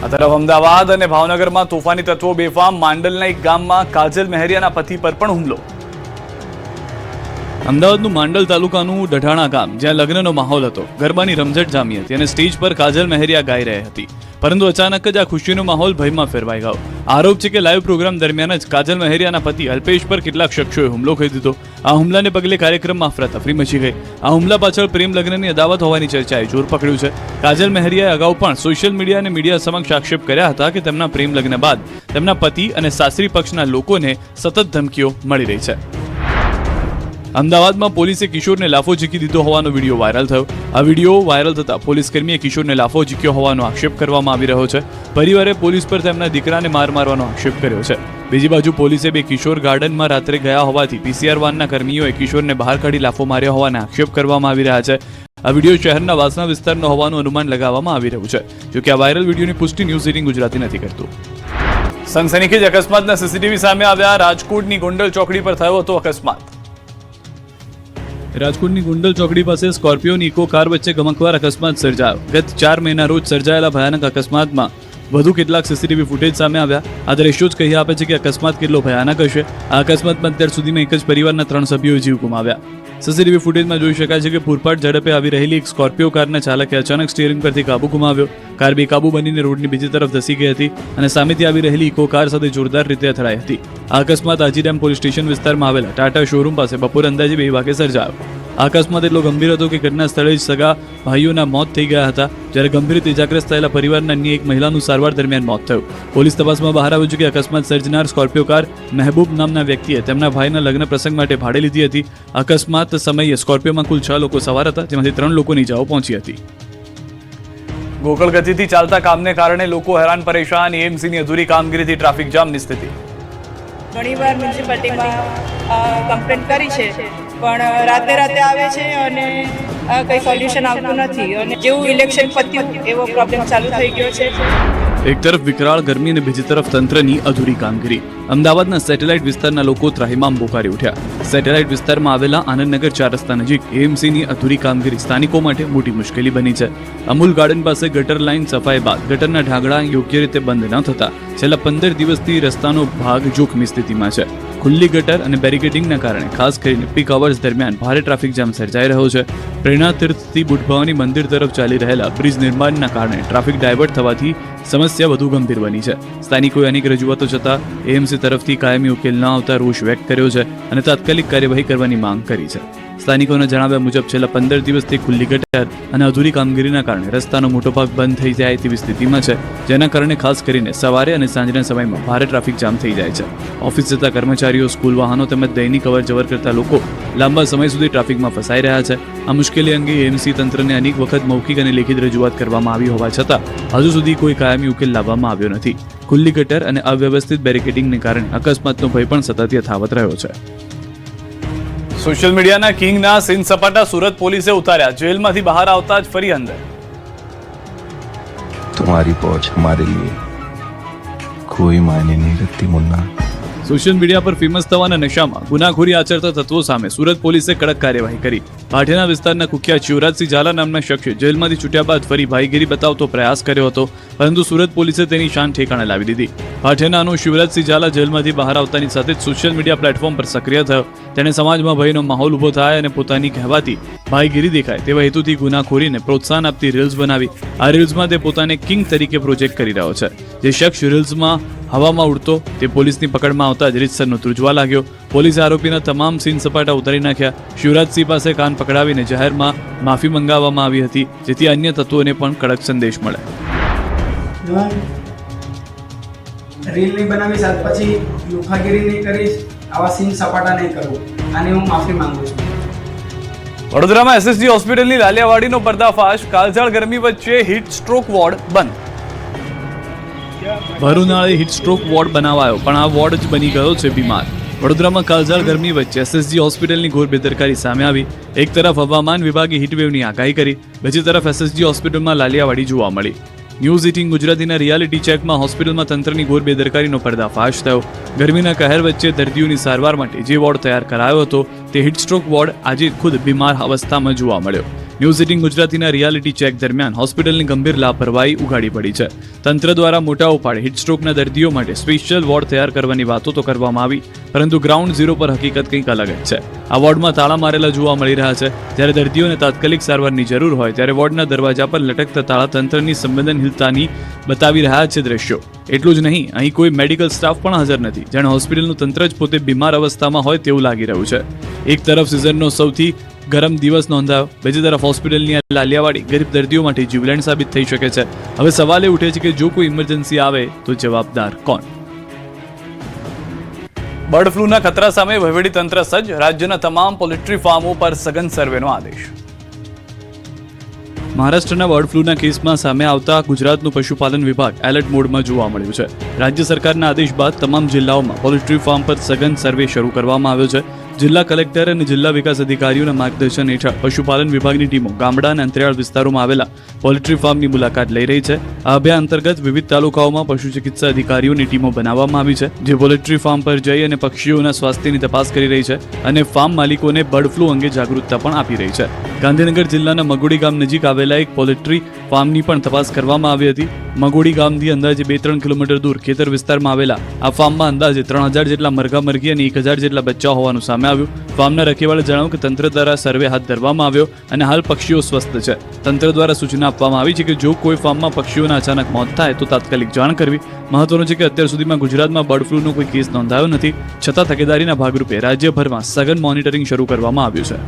આ તરફ અમદાવાદ અને ભાવનગરમાં તોફાની તત્વો બેફામ. માંડલના એક ગામમાં કાજલ મહેરિયાના પતિ પર પણ હુમલો. અમદાવાદનું માંડલ તાલુકાનું ડઢાણા ગામ, જ્યાં લગ્નનો માહોલ હતો, ગરબાની રમઝટ જામી હતી અને સ્ટેજ પર કાજલ મહેરિયા ગાઈ રહી હતી. પરંતુ અચાનક જ આ ખુશીનો માહોલ ભયમાં ફેરવાઈ ગયો. આરોપ છે કે લાઈવ પ્રોગ્રામ દરમિયાન જ કાજલ મહેરિયાના પતિ અલ્પેશ પર કેટલાક શખ્સોએ હુમલો કરી દીધો. આ હુમલાને પગલે કાર્યક્રમમાં અફરાતફરી મચી ગઈ. આ હુમલા પાછળ પ્રેમ લગ્નની અદાવત હોવાની ચર્ચાએ જોર પકડ્યું છે. કાજલ મહેરિયાએ અગાઉ પણ સોશિયલ મીડિયા અને મીડિયા સમક્ષ આક્ષેપ કર્યા હતા કે તેમના પ્રેમ લગ્ન બાદ તેમના પતિ અને સાસરી પક્ષના લોકોને સતત ધમકીઓ મળી રહી છે. અમદાવાદમાં પોલીસે કિશોરને લાફો ઝીકી દીધો હોવાનો વિડીયો વાયરલ થયો. આ વિડીયો વાયરલ થતા પોલીસકર્મીએ કિશોરને લાફો ઝીક્યો હોવાનો આક્ષેપ કરવામાં આવી રહ્યો છે. પરિવારે પોલીસ પર તેમના દીકરાને માર મારવાનો આક્ષેપ કર્યો છે. બીજી બાજુ પોલીસે બે કિશોર ગાર્ડનમાં રાત્રે ગયા હોવાથી પીસીઆર વાનના કર્મીઓએ કિશોરને બહાર કાઢી લાફો માર્યો હોવાના આક્ષેપ કરવામાં આવી રહ્યા છે. આ વિડીયો શહેરના વાસણા વિસ્તારનો હોવાનું અનુમાન લગાવવામાં આવી રહ્યું છે. જોકે આ વાયરલ વિડીયોની પુષ્ટિ ન્યૂઝ 18 ગુજરાતી નથી કરતું. સનસનીખેજ અકસ્માતના સીસીટીવી સામે આવ્યા. રાજકોટની ગોંડલ ચોકડી પર થયો હતો અકસ્માત. રાજકોટની ગુંડલ ચોકડી પાસે સ્કોર્પિયોની ઇકો કાર વચ્ચે ગમખ્વાર અકસ્માત સર્જાયો. ગત 4 મેના રોજ સર્જાયેલા ભયાનક અકસ્માતમાં વધુ કેટલાક સીસીટીવી ફૂટેજ સામે આવ્યા. આ દ્રશ્યો જ કહી આપે છે કે અકસ્માત કેટલો ભયાનક હશે. આ અકસ્માતમાં અત્યાર સુધીમાં એક જ પરિવારના 3 સભ્યોએ જીવ ગુમાવ્યા. સીસીટીવી ફૂટેજમાં જોઈ શકાય છે કે પૂરપાટ ઝડપે આવી રહેલી એક સ્કોર્પિયો કારના ચાલકે અચાનક સ્ટીયરિંગ પરથી કાબુ ગુમાવ્યો. કાર બેકાબુ બનીને રોડની બીજી તરફ ધસી ગઈ હતી અને સામેથી આવી રહેલી ઇકો કાર સાથે જોરદાર રીતે અથડાઈ હતી. આ અકસ્માત આજીડેમ પોલીસ સ્ટેશન વિસ્તારમાં આવેલા ટાટા શોરૂમ પાસે બપોર અંદાજે 2 વાગે સર્જાયો. આ અકસ્માત એટલો ગંભીર હતો કે ઘટના સ્થળે જ સગા ભાઈઓના મોત થઈ ગયા હતા, જ્યારે ગંભીર ઇજાગ્રસ્ત થયેલા પરિવારના અન્ય એક મહિલાનું સારવાર દરમિયાન મોત થયું. પોલીસ તપાસમાં બહાર આવ્યું છે કે અકસ્માત સર્જનાર સ્કોર્પિયો કાર મહેબૂબ નામના વ્યક્તિએ તેમના ભાઈના લગ્ન પ્રસંગ માટે ભાડે લીધી હતી. અકસ્માત સમયે સ્કોર્પિયોમાં કુલ 6 લોકો સવાર હતા, જેમાંથી 3 લોકોની ઇજાઓ પહોંચી હતી. ગોકળ ગતિથી ચાલતા કામને કારણે લોકો હેરાન પરેશાન. એએમસીની અધૂરી કામગીરીથી ટ્રાફિક જામની સ્થિતિ. ઘણીવાર મ્યુનિસિપાલિટીમાં કમ્પ્લેન કરી છે, પણ રાતે આવે છે અને કંઈ સોલ્યુશન આવતું નથી. અને જેવું ઇલેક્શન પત્યું એવો પ્રોબ્લેમ ચાલુ થઈ ગયો છે. એક તરફ વિકરાળ ગરમી અને બીજી તરફ તંત્રની અધૂરી કામગીરી. અમદાવાદના સેટેલાઇટ વિસ્તારના લોકો ત્રાહિમામ પોકારી ઉઠ્યા. સેટેલાઇટ વિસ્તારમાં આવેલા આનંદનગર 4 રસ્તા નજીક એએમસીની અધૂરી કામગીરી સ્થાનિકો માટે મોટી મુશ્કેલી બની છે. અમૂલ ગાર્ડન પાસે ગટર લાઇન સફાઈ બાદ ગટરના ઢાંકણા યોગ્ય રીતે બંધ ન થતા છેલ્લા 15 દિવસથી રસ્તાનો ભાગ જોખમી સ્થિતિમાં છે. ખુલ્લી ગટર અને બેરિકેડિંગના કારણે ખાસ કરીને પીક અવર્સ દરમિયાન ભારે ટ્રાફિક જામ સર્જાઈ રહ્યો છે. પ્રેરણા તીર્થથી બુઢભવાની મંદિર તરફ ચાલી રહેલા બ્રિજ નિર્માણના કારણે ટ્રાફિક ડાયવર્ટ થવાથી સમસ્યા વધુ ગંભીર બની છે. સ્થાનિકોએ અનેક રજૂઆતો છતાં એએમસી તરફથી કાયમી ઉકેલ ન આવતા રોષ વ્યક્ત કર્યો છે અને તાત્કાલિક કાર્યવાહી કરવાની માંગ કરી છે. સ્થાનિકોના જણાવ્યા મુજબ છેલ્લા 15 દિવસથી ખુલ્લી ગટર અને અધૂરી કામગીરીના કારણે રસ્તાનો મોટો ભાગ બંધ થઈ જાય તેવી સ્થિતિમાં છે, જેના કારણે ખાસ કરીને સવારે અને સાંજના સમયમાં ભારે ટ્રાફિક જામ થઈ જાય છે. ઓફિસ જતા કર્મચારીઓ, સ્કૂલ વાહનો તેમજ દૈનિક અવરજવર કરતા લોકો લાંબા સમય સુધી ટ્રાફિકમાં ફસાઈ રહ્યા છે. આ મુશ્કેલી અંગે એએમસી તંત્રને અનેક વખત મૌખિક અને લેખિત રજૂઆત કરવામાં આવી હોવા છતાં હજુ સુધી કોઈ કાયમી ઉકેલ લાવવામાં આવ્યો નથી. ખુલ્લી ગટર અને અવ્યવસ્થિત બેરિકેડિંગને કારણે અકસ્માતનો ભય પણ સતત યથાવત રહ્યો છે. સોશિયલ મીડિયાના કિંગના સીન સપાટા સુરત પોલીસે ઉતાર્યા. જેલમાંથી બહાર આવતા જ ફરી અંદર. तुम्हारी पहुंच हमारे लिए कोई मायने नहीं रखती मुन्ना. સોશિયલ મીડિયા પર ફેમસ થવાના નશામાં ગુનાખોરી આચરતા તત્વો સામે સુરત પોલીસે કડક કાર્યવાહી કરી. ભાઠેના વિસ્તારના કુખ્યાત શિવરાજસિંહ ઝાલા નામના શખ્સે જેલમાંથી છૂટ્યા બાદ ફરી ભાઈગીરી બતાવતો પ્રયાસ કર્યો હતો, પરંતુ સુરત પોલીસે તેની શાન ઠેકાણે લાવી દીધી. ભાઠેનાનો શિવરાજસિંહ ઝાલા જેલમાંથી બહાર આવતાની સાથે જ સોશિયલ મીડિયા પ્લેટફોર્મ પર સક્રિય થયો. તેણે સમાજમાં ભયનો માહોલ ઊભો થાય અને પોતાની કહેવાતી ભાઈગીરી દેખાય તેવા હેતુથી ગુનાખોરીને પ્રોત્સાહન આપતી રીલ્સ બનાવી. આ રીલ્સમાં તે પોતાને કિંગ તરીકે પ્રોજેક્ટ કરી રહ્યો છે. જે શખ્સ રીલ્સમાં હવામાં ઉડતો તે પોલીસની પકડમાં આવતા જ રીતસરનો ધ્રુજવા લાગ્યો. પોલીસે આરોપીના તમામ સીન સપાટા ઉતારી નાખ્યા. શિવરાજસિંહ પાસે કાન પકડાવીને જાહેરમાં માફી મંગાવવામાં આવી હતી, જેથી અન્ય તત્વોને પણ કડક સંદેશ મળે. રીલ નહીં બનાવીશ, આજ પછી લુખાગીરી નહીં કરીશ, આવા સીન સપાટા નહીં કરું, આની હું માફી માંગુ છું. વડોદરામાં એસએસજી હોસ્પિટલની લાલિયાવાડીનો પર્દાફાશ. કાળઝાળ ગરમી વચ્ચે હીટ સ્ટ્રોક વોર્ડ બંધ. ભર ઉનાળે હીટ સ્ટ્રોક વોર્ડ બનાવાયો, પણ આ વોર્ડ જ બની ગયો છે બીમાર. વડોદરામાં કાળઝાળ ગરમી વચ્ચે એસએસજી હોસ્પિટલની ઘોર બેદરકારી સામે આવી. એક તરફ હવામાન વિભાગે હીટવેવની આગાહી કરી, બીજી તરફ એસએસજી હોસ્પિટલમાં લાલિયાવાડી જોવા મળી. ન્યૂઝ 18 ગુજરાતીના રિયાલિટી ચેકમાં હોસ્પિટલમાં તંત્રની ઘોર બેદરકારીનો પર્દાફાશ થયો. ગરમીના કહેર વચ્ચે દર્દીઓની સારવાર માટે જે વોર્ડ તૈયાર કરાયો હતો તે હીટસ્ટ્રોક વોર્ડ આજે ખુદ બીમાર અવસ્થામાં જોવા મળ્યો. ન્યૂઝ 18 ગુજરાતીના રિયાલિટી ચેક દરમિયાન હોસ્પિટલની ગંભીર લાપરવાહી ઉઘાડી પડી છે. તંત્ર દ્વારા મોટા ઉપાડે હીટસ્ટ્રોકના દર્દીઓ માટે સ્પેશિયલ વોર્ડ તૈયાર કરવાની વાતો તો કરવામાં આવી, પરંતુ ગ્રાઉન્ડ ઝીરો પર હકીકત કંઈક અલગ જ છે. આ વોર્ડમાં તાળા મારેલા જોવા મળી રહ્યા છે. જ્યારે દર્દીઓને તાત્કાલિક સારવારની જરૂર હોય ત્યારે વોર્ડના દરવાજા પર લટકતા તાળા તંત્રની સંવેદનશીલતાની બતાવી રહ્યા છે દ્રશ્યો. એટલું જ નહીં, અહીં કોઈ મેડિકલ સ્ટાફ પણ હાજર નથી, જાણે હોસ્પિટલનું તંત્ર જ પોતે બીમાર અવસ્થામાં હોય તેવું લાગી રહ્યું છે. એક તરફ સિઝનનો સૌથી ગરમ દિવસ નોંધાયો, બીજી તરફ હોસ્પિટલની આ લાલિયાવાડી ગરીબ દર્દીઓ માટે જીવલેણ સાબિત થઈ શકે છે. હવે સવાલ એ ઉઠે છે કે જો કોઈ ઇમરજન્સી આવે તો જવાબદાર કોણ? બર્ડ ફ્લૂના ખતરા સામે વહીવટીતંત્ર સજ્જ, રાજ્યના તમામ પોલ્ટ્રી ફાર્મો પર સઘન સર્વેનો આદેશ. મહારાષ્ટ્રના બર્ડ ફ્લૂના કેસમાં સામે આવતા ગુજરાતનું પશુપાલન વિભાગ એલર્ટ મોડમાં જોવા મળ્યું છે. રાજ્ય સરકારના આદેશ બાદ તમામ જિલ્લાઓમાં પોલ્ટ્રી ફાર્મ પર સઘન સર્વે શરૂ કરવામાં આવ્યો છે. જિલ્લા કલેક્ટર અને જિલ્લા વિકાસ અધિકારીઓના માર્ગદર્શન હેઠળ પશુપાલન વિભાગની ટીમો ગામડા અને અંતરિયાળ વિસ્તારોમાં આવેલા પોલ્ટ્રી ફાર્મની મુલાકાત લઈ રહી છે. આ અભિયાન અંતર્ગત વિવિધ તાલુકાઓમાં પશુ ચિકિત્સા અધિકારીઓની ટીમો બનાવવામાં આવી છે, જે પોલ્ટ્રી ફાર્મ પર જઈ અને પક્ષીઓના સ્વાસ્થ્યની તપાસ કરી રહી છે અને ફાર્મ માલિકોને બર્ડ ફ્લૂ અંગે જાગૃતતા પણ આપી રહી છે. ગાંધીનગર જિલ્લાના મગોડી ગામ નજીક આવેલા એક પોલ્ટ્રી ફાર્મની પણ તપાસ કરવામાં આવી હતી. મગોડી ગામથી અંદાજે 2-3 કિલોમીટર દૂર ખેતર વિસ્તારમાં આવેલા આ ફાર્મમાં અંદાજે 3000 જેટલા મરઘા મરઘી અને 1000 જેટલા બચ્ચા હોવાનું સામે આવ્યું. ફાર્મના રખેવાળે જણાવ્યું કે તંત્ર દ્વારા સર્વે હાથ ધરવામાં આવ્યો અને હાલ પક્ષીઓ સ્વસ્થ છે. તંત્ર દ્વારા સૂચના આપવામાં આવી છે કે જો કોઈ ફાર્મમાં પક્ષીઓના અચાનક મોત થાય તો તાત્કાલિક જાણ કરવી. મહત્વનું છે કે અત્યાર સુધીમાં ગુજરાતમાં બર્ડ ફ્લૂનો કોઈ કેસ નોંધાયો નથી, છતાં તકેદારીના ભાગરૂપે રાજ્યભરમાં સઘન મોનિટરિંગ શરૂ કરવામાં આવ્યું છે.